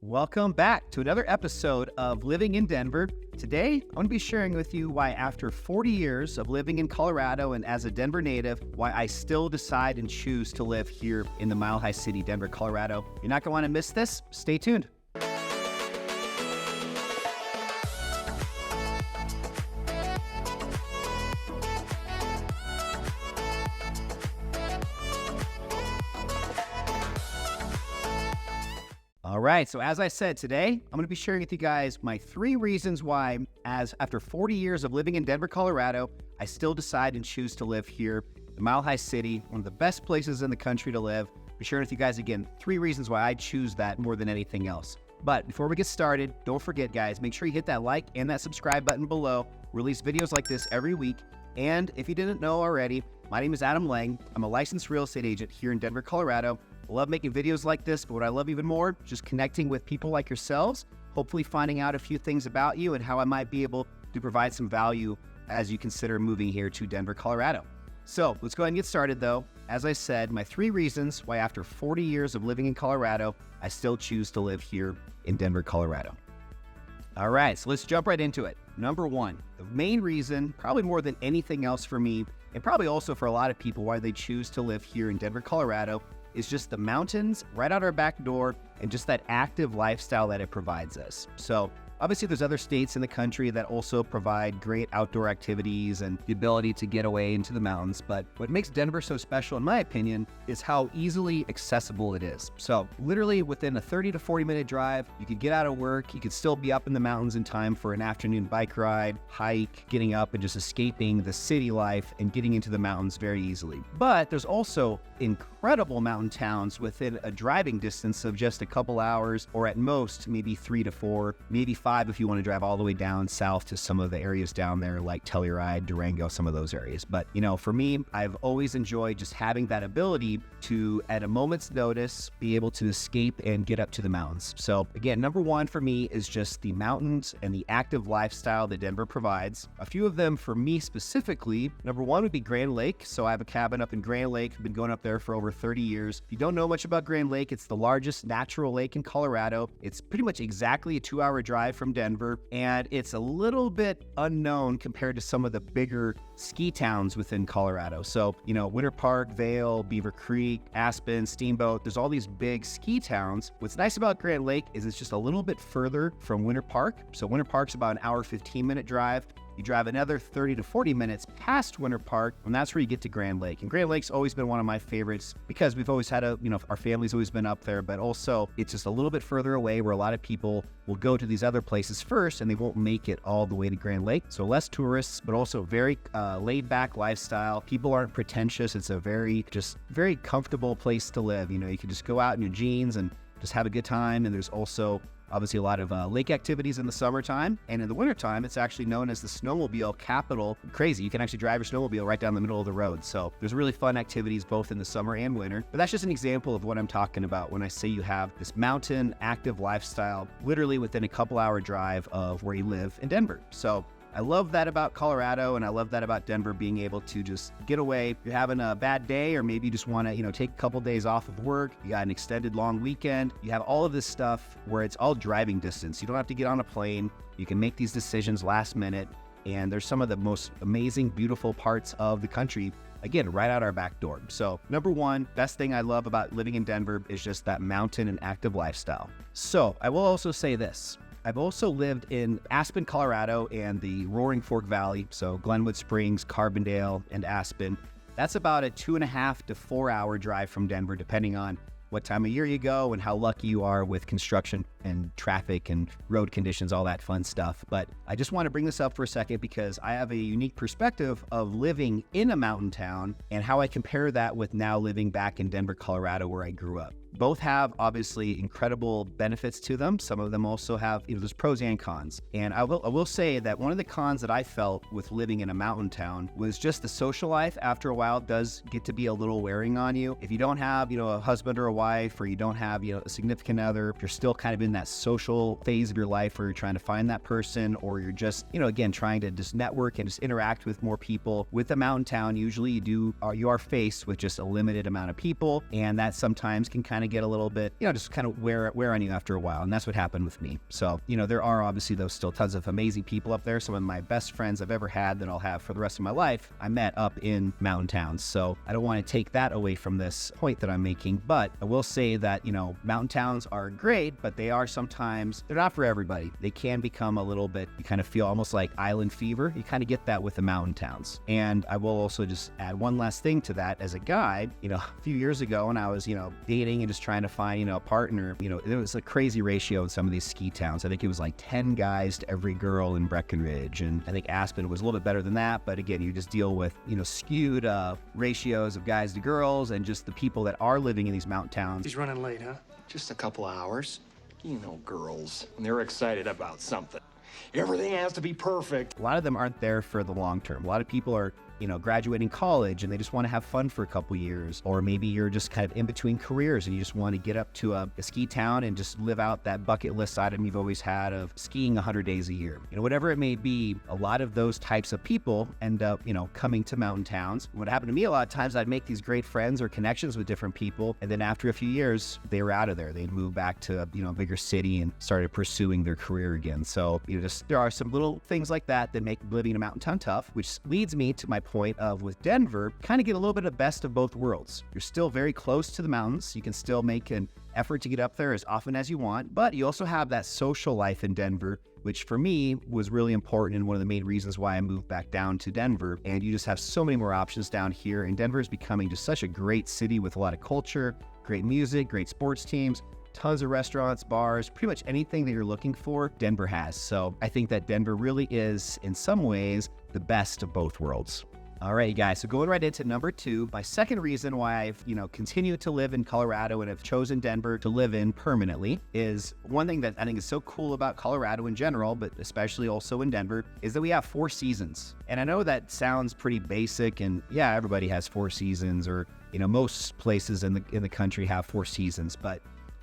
Welcome back to another episode of Living in Denver. Today, I'm going to be sharing with you why after 40 years of living in Colorado and as a Denver native, why I still decide and choose to live here in the Mile High City, Denver, Colorado. You're not going to want to miss this. Stay tuned. All right, so as I said today, I'm going to be sharing with you guys my 3 reasons why, as after 40 years of living in Denver, Colorado, I still decide and choose to live here, the Mile High City, one of the best places in the country to live. I'll be sharing with you guys again 3 reasons why I choose that more than anything else. But before we get started, don't forget, guys, make sure you hit that like and that subscribe button below. We release videos like this every week. And if you didn't know already, my name is Adam Lang. I'm a licensed real estate agent here in Denver, Colorado. I love making videos like this, but what I love even more, just connecting with people like yourselves, hopefully finding out a few things about you and how I might be able to provide some value as you consider moving here to Denver, Colorado. So let's go ahead and get started though. As I said, my 3 reasons why after 40 years of living in Colorado, I still choose to live here in Denver, Colorado. All right, so let's jump right into it. Number 1, the main reason, probably more than anything else for me, and probably also for a lot of people why they choose to live here in Denver, Colorado, is just the mountains right out our back door and just that active lifestyle that it provides us. So obviously there's other states in the country that also provide great outdoor activities and the ability to get away into the mountains. But what makes Denver so special, in my opinion, is how easily accessible it is. So literally within a 30 to 40 minute drive, you could get out of work, you could still be up in the mountains in time for an afternoon bike ride, hike, getting up and just escaping the city life and getting into the mountains very easily. But there's also incredible mountain towns within a driving distance of just a couple hours, or at most maybe 3 to 4, maybe 5 if you want to drive all the way down south to some of the areas down there like Telluride, Durango, some of those areas. But you know, for me, I've always enjoyed just having that ability to, at a moment's notice, be able to escape and get up to the mountains. So again, number 1 for me is just the mountains and the active lifestyle that Denver provides. A few of them for me specifically, number 1 would be Grand Lake. So I have a cabin up in Grand Lake. I've been going up there for over 30 years. If you don't know much about Grand Lake, it's the largest natural lake in Colorado. It's pretty much exactly a 2-hour drive from Denver, and it's a little bit unknown compared to some of the bigger ski towns within Colorado. So, you know, Winter Park, Vail, Beaver Creek, Aspen, Steamboat, there's all these big ski towns. What's nice about Grand Lake is it's just a little bit further from Winter Park. So Winter Park's about an hour, 15-minute drive. You drive another 30 to 40 minutes past Winter Park, and that's where you get to Grand Lake. And Grand Lake's always been one of my favorites because we've always had our family's always been up there, but also it's just a little bit further away where a lot of people will go to these other places first and they won't make it all the way to Grand Lake. So less tourists, but also very laid back lifestyle. People aren't pretentious. It's a very comfortable place to live. You know, you can just go out in your jeans and just have a good time. And there's also obviously a lot of lake activities in the summertime, and in the wintertime, it's actually known as the Snowmobile Capital. Crazy, you can actually drive your snowmobile right down the middle of the road. So there's really fun activities both in the summer and winter. But that's just an example of what I'm talking about when I say you have this mountain active lifestyle literally within a couple hour drive of where you live in Denver. So I love that about Colorado, and I love that about Denver, being able to just get away. If you're having a bad day, or maybe you just want to, take a couple days off of work, you got an extended long weekend, you have all of this stuff where it's all driving distance. You don't have to get on a plane. You can make these decisions last minute, and there's some of the most amazing, beautiful parts of the country, again, right out our back door. So number 1, best thing I love about living in Denver is just that mountain and active lifestyle. So I will also say this. I've also lived in Aspen, Colorado, and the Roaring Fork Valley, so Glenwood Springs, Carbondale, and Aspen. That's about a 2.5 to 4 hour drive from Denver, depending on what time of year you go and how lucky you are with construction and traffic and road conditions, all that fun stuff. But I just want to bring this up for a second because I have a unique perspective of living in a mountain town and how I compare that with now living back in Denver, Colorado, where I grew up. Both have obviously incredible benefits to them. Some of them also have, there's pros and cons. And I will say that one of the cons that I felt with living in a mountain town was just the social life after a while does get to be a little wearing on you. If you don't have, a husband or a wife, or you don't have, a significant other, if you're still kind of in that social phase of your life where you're trying to find that person, or you're just, again, trying to just network and just interact with more people. With a mountain town, usually you are faced with just a limited amount of people, and that sometimes can kind of get a little bit, just kind of wear on you after a while. And that's what happened with me. So, there are obviously those still tons of amazing people up there. Some of my best friends I've ever had that I'll have for the rest of my life, I met up in mountain towns. So I don't want to take that away from this point that I'm making, but I will say that, mountain towns are great, but they are sometimes, they're not for everybody. They can become a little bit, you kind of feel almost like island fever. You kind of get that with the mountain towns. And I will also just add one last thing to that. As a guy, a few years ago when I was, dating and just trying to find, a partner, there was a crazy ratio in some of these ski towns. I think it was like 10 guys to every girl in Breckenridge. And I think Aspen was a little bit better than that. But again, you just deal with, skewed ratios of guys to girls, and just the people that are living in these mountain towns. He's running late, huh? Just a couple hours. Girls, they're excited about something. Everything has to be perfect. A lot of them aren't there for the long term. A lot of people are, graduating college and they just want to have fun for a couple years. Or maybe you're just kind of in between careers and you just want to get up to a ski town and just live out that bucket list item you've always had of skiing 100 days a year. Whatever it may be, a lot of those types of people end up, coming to mountain towns. What happened to me a lot of times, I'd make these great friends or connections with different people. And then after a few years, they were out of there. They'd move back to, a bigger city and started pursuing their career again. So, there are some little things like that make living in a mountain town tough, which leads me to my point of with Denver, kind of get a little bit of best of both worlds. You're still very close to the mountains. You can still make an effort to get up there as often as you want, but you also have that social life in Denver, which for me was really important and one of the main reasons why I moved back down to Denver. And you just have so many more options down here. And Denver is becoming just such a great city with a lot of culture, great music, great sports teams, tons of restaurants, bars, pretty much anything that you're looking for, Denver has. So I think that Denver really is, in some ways, the best of both worlds. All right, you guys, so going right into number 2, my second reason why I've, continued to live in Colorado and have chosen Denver to live in permanently is one thing that I think is so cool about Colorado in general, but especially also in Denver, is that we have 4 seasons. And I know that sounds pretty basic, and yeah, everybody has 4 seasons, or, most places in the country have 4 seasons, but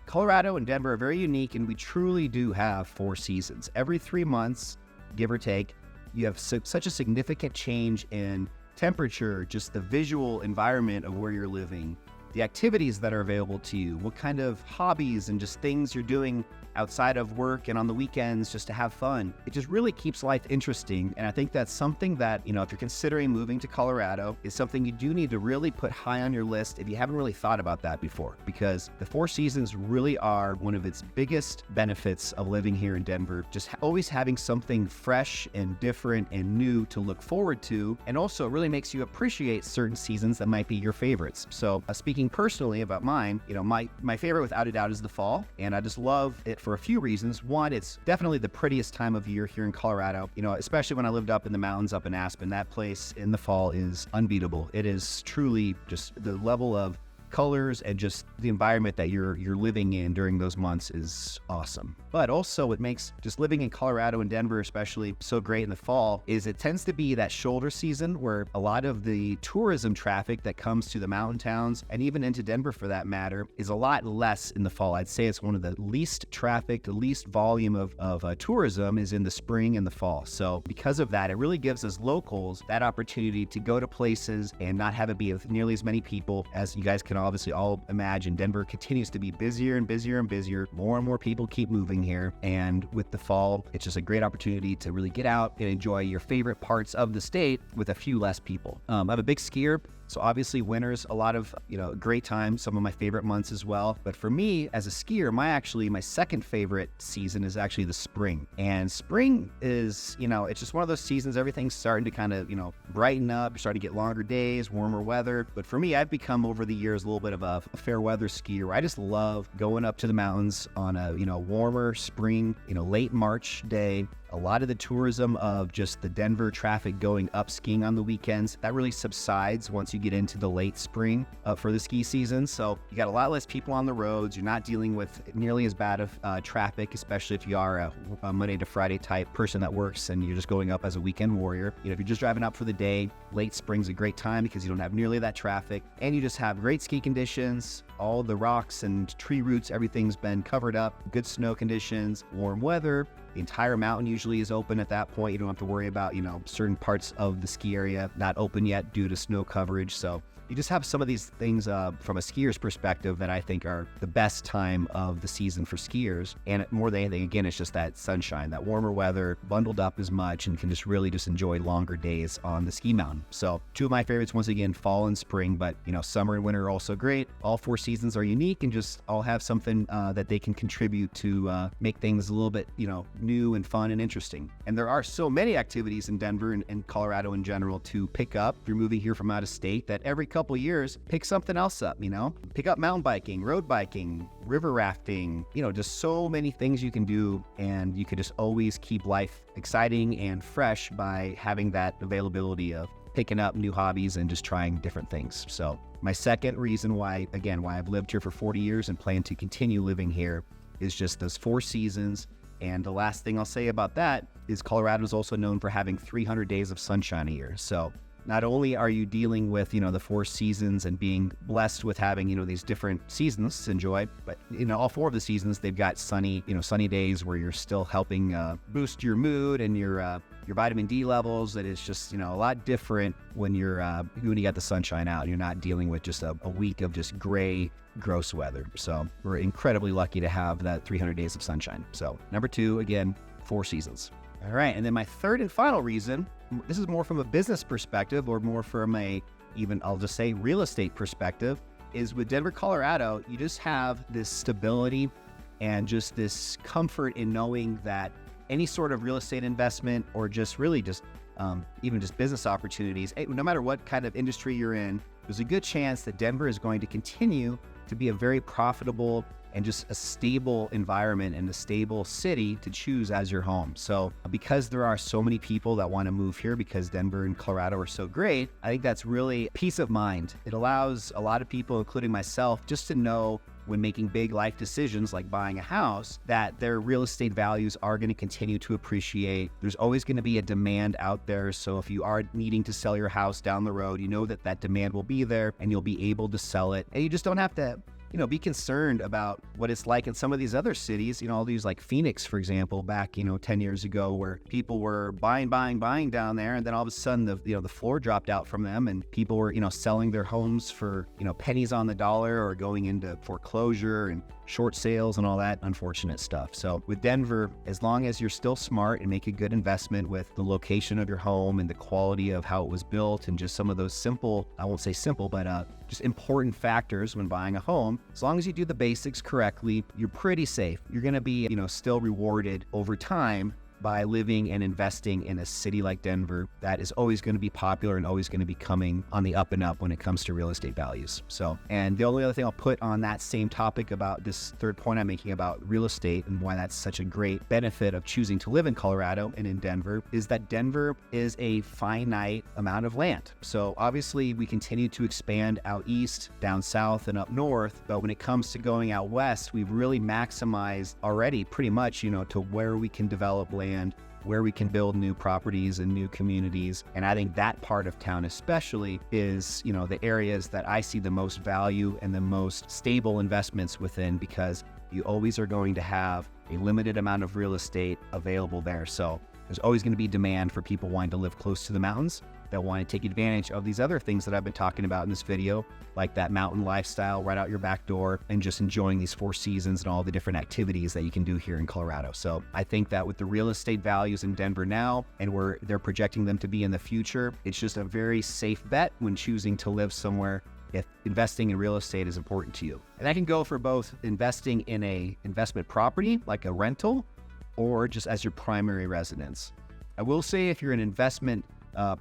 Colorado and Denver are very unique, and we truly do have 4 seasons. Every 3 months, give or take, you have such a significant change in temperature, just the visual environment of where you're living, the activities that are available to you, what kind of hobbies and just things you're doing outside of work and on the weekends just to have fun. It just really keeps life interesting. And I think that's something that, if you're considering moving to Colorado, is something you do need to really put high on your list if you haven't really thought about that before, because the 4 seasons really are one of its biggest benefits of living here in Denver. Just always having something fresh and different and new to look forward to. And also it really makes you appreciate certain seasons that might be your favorites. So speaking personally about mine, my favorite without a doubt is the fall. And I just love it for a few reasons. One, it's definitely the prettiest time of year here in Colorado, especially when I lived up in the mountains up in Aspen. That place in the fall is unbeatable. It is truly just the level of colors and just the environment that you're living in during those months is awesome. But also what makes just living in Colorado and Denver especially so great in the fall is it tends to be that shoulder season where a lot of the tourism traffic that comes to the mountain towns and even into Denver for that matter is a lot less in the fall. I'd say it's one of the least traffic, the least volume of tourism is in the spring and the fall. So because of that, it really gives us locals that opportunity to go to places and not have it be with nearly as many people. As you guys can obviously all imagine, Denver continues to be busier and busier and busier. More and more people keep moving here. And with the fall, it's just a great opportunity to really get out and enjoy your favorite parts of the state with a few less people. I'm a big skier. So obviously winter's a lot of, great time, some of my favorite months as well. But for me as a skier, my second favorite season is actually the spring. And spring is, it's just one of those seasons, everything's starting to kind of, brighten up, you're starting to get longer days, warmer weather. But for me, I've become over the years a little bit of a fair weather skier where I just love going up to the mountains on a, warmer spring, late March day. A lot of the tourism of just the Denver traffic going up skiing on the weekends, that really subsides once you get into the late spring for the ski season. So you got a lot less people on the roads. You're not dealing with nearly as bad of traffic, especially if you are a Monday to Friday type person that works and you're just going up as a weekend warrior. If you're just driving up for the day, late spring's a great time because you don't have nearly that traffic and you just have great ski conditions, all the rocks and tree roots, everything's been covered up, good snow conditions, warm weather. The entire mountain usually is open at that point. You don't have to worry about, certain parts of the ski area not open yet due to snow coverage. So you just have some of these things from a skier's perspective that I think are the best time of the season for skiers. And more than anything, again, it's just that sunshine, that warmer weather, bundled up as much, and can just really just enjoy longer days on the ski mountain. So two of my favorites, once again, fall and spring, but summer and winter are also great. All 4 seasons are unique and just all have something that they can contribute to make things a little bit, new and fun and interesting. And there are so many activities in Denver and Colorado in general to pick up if you're moving here from out of state, that every couple years, pick something else up, pick up mountain biking, road biking, river rafting, just so many things you can do. And you can just always keep life exciting and fresh by having that availability of picking up new hobbies and just trying different things. So my second reason why I've lived here for 40 years and plan to continue living here is just those 4 seasons. And the last thing I'll say about that is Colorado is also known for having 300 days of sunshine a year. So not only are you dealing with, the 4 seasons and being blessed with having, these different seasons to enjoy, but all 4 of the seasons, they've got sunny days where you're still helping boost your mood and your vitamin D levels. That is just, a lot different when you got the sunshine out. You're not dealing with just a week of just gray, gross weather. So we're incredibly lucky to have that 300 days of sunshine. So number 2, again, 4 seasons. All right. And then my third and final reason, this is more from a business perspective or more from I'll just say real estate perspective, is with Denver, Colorado, you just have this stability and just this comfort in knowing that any sort of real estate investment or just really just even just business opportunities, no matter what kind of industry you're in, there's a good chance that Denver is going to continue to be a very profitable and just a stable environment and a stable city to choose as your home. So because there are so many people that want to move here because Denver and Colorado are so great, I think that's really peace of mind. It allows a lot of people, including myself, just to know when making big life decisions like buying a house, that their real estate values are going to continue to appreciate. There's always going to be a demand out there. So if you are needing to sell your house down the road, that demand will be there and you'll be able to sell it. And you just don't have to be concerned about what it's like in some of these other cities, all these like Phoenix, for example, back, 10 years ago, where people were buying down there. And then all of a sudden the floor dropped out from them and people were, selling their homes for, pennies on the dollar or going into foreclosure and short sales and all that unfortunate stuff. So with Denver, as long as you're still smart and make a good investment with the location of your home and the quality of how it was built and just some of those simple, I won't say simple, but just important factors when buying a home, as long as you do the basics correctly, you're pretty safe. You're going to be, still rewarded over time by living and investing in a city like Denver that is always going to be popular and always going to be coming on the up and up when it comes to real estate values. So, and the only other thing I'll put on that same topic about this third point I'm making about real estate and why that's such a great benefit of choosing to live in Colorado and in Denver is that Denver is a finite amount of land. So obviously we continue to expand out east, down south, and up north. But when it comes to going out west, we've really maximized already pretty much, to where we can develop land, where we can build new properties and new communities. And I think that part of town especially is, the areas that I see the most value and the most stable investments within, because you always are going to have a limited amount of real estate available there. So there's always going to be demand for people wanting to live close to the mountains that want to take advantage of these other things that I've been talking about in this video, like that mountain lifestyle right out your back door and just enjoying these 4 seasons and all the different activities that you can do here in Colorado. So I think that with the real estate values in Denver now and where they're projecting them to be in the future, it's just a very safe bet when choosing to live somewhere if investing in real estate is important to you. And that can go for both investing in a investment property like a rental or just as your primary residence. I will say if you're an investment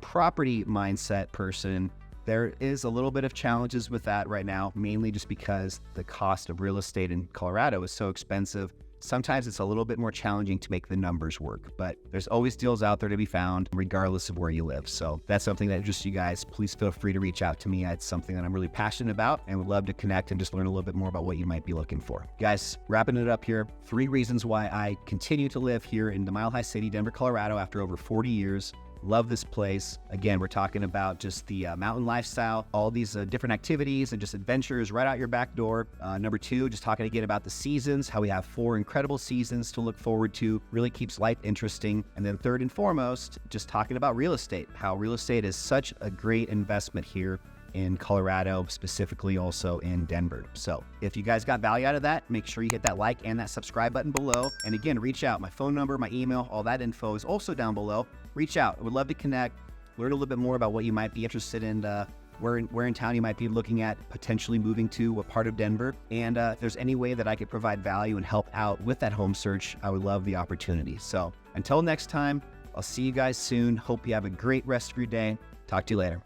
property mindset person, there is a little bit of challenges with that right now, mainly just because the cost of real estate in Colorado is so expensive. Sometimes it's a little bit more challenging to make the numbers work, but there's always deals out there to be found regardless of where you live. So that's something that just you guys, please feel free to reach out to me. It's something that I'm really passionate about and would love to connect and just learn a little bit more about what you might be looking for. Guys, wrapping it up here, 3 reasons why I continue to live here in the Mile High City, Denver, Colorado after over 40 years. Love this place. Again, we're talking about just the mountain lifestyle, all these different activities and just adventures right out your back door. Number 2, just talking again about the seasons, how we have 4 incredible seasons to look forward to, really keeps life interesting. And then third and foremost, just talking about real estate, how real estate is such a great investment here in Colorado, specifically also in Denver. So if you guys got value out of that, make sure you hit that like and that subscribe button below. And again, reach out. My phone number, my email, all that info is also down below. Reach out. I would love to connect, learn a little bit more about what you might be interested in, where in town you might be looking at potentially moving to, what part of Denver. And if there's any way that I could provide value and help out with that home search, I would love the opportunity. So until next time, I'll see you guys soon. Hope you have a great rest of your day. Talk to you later.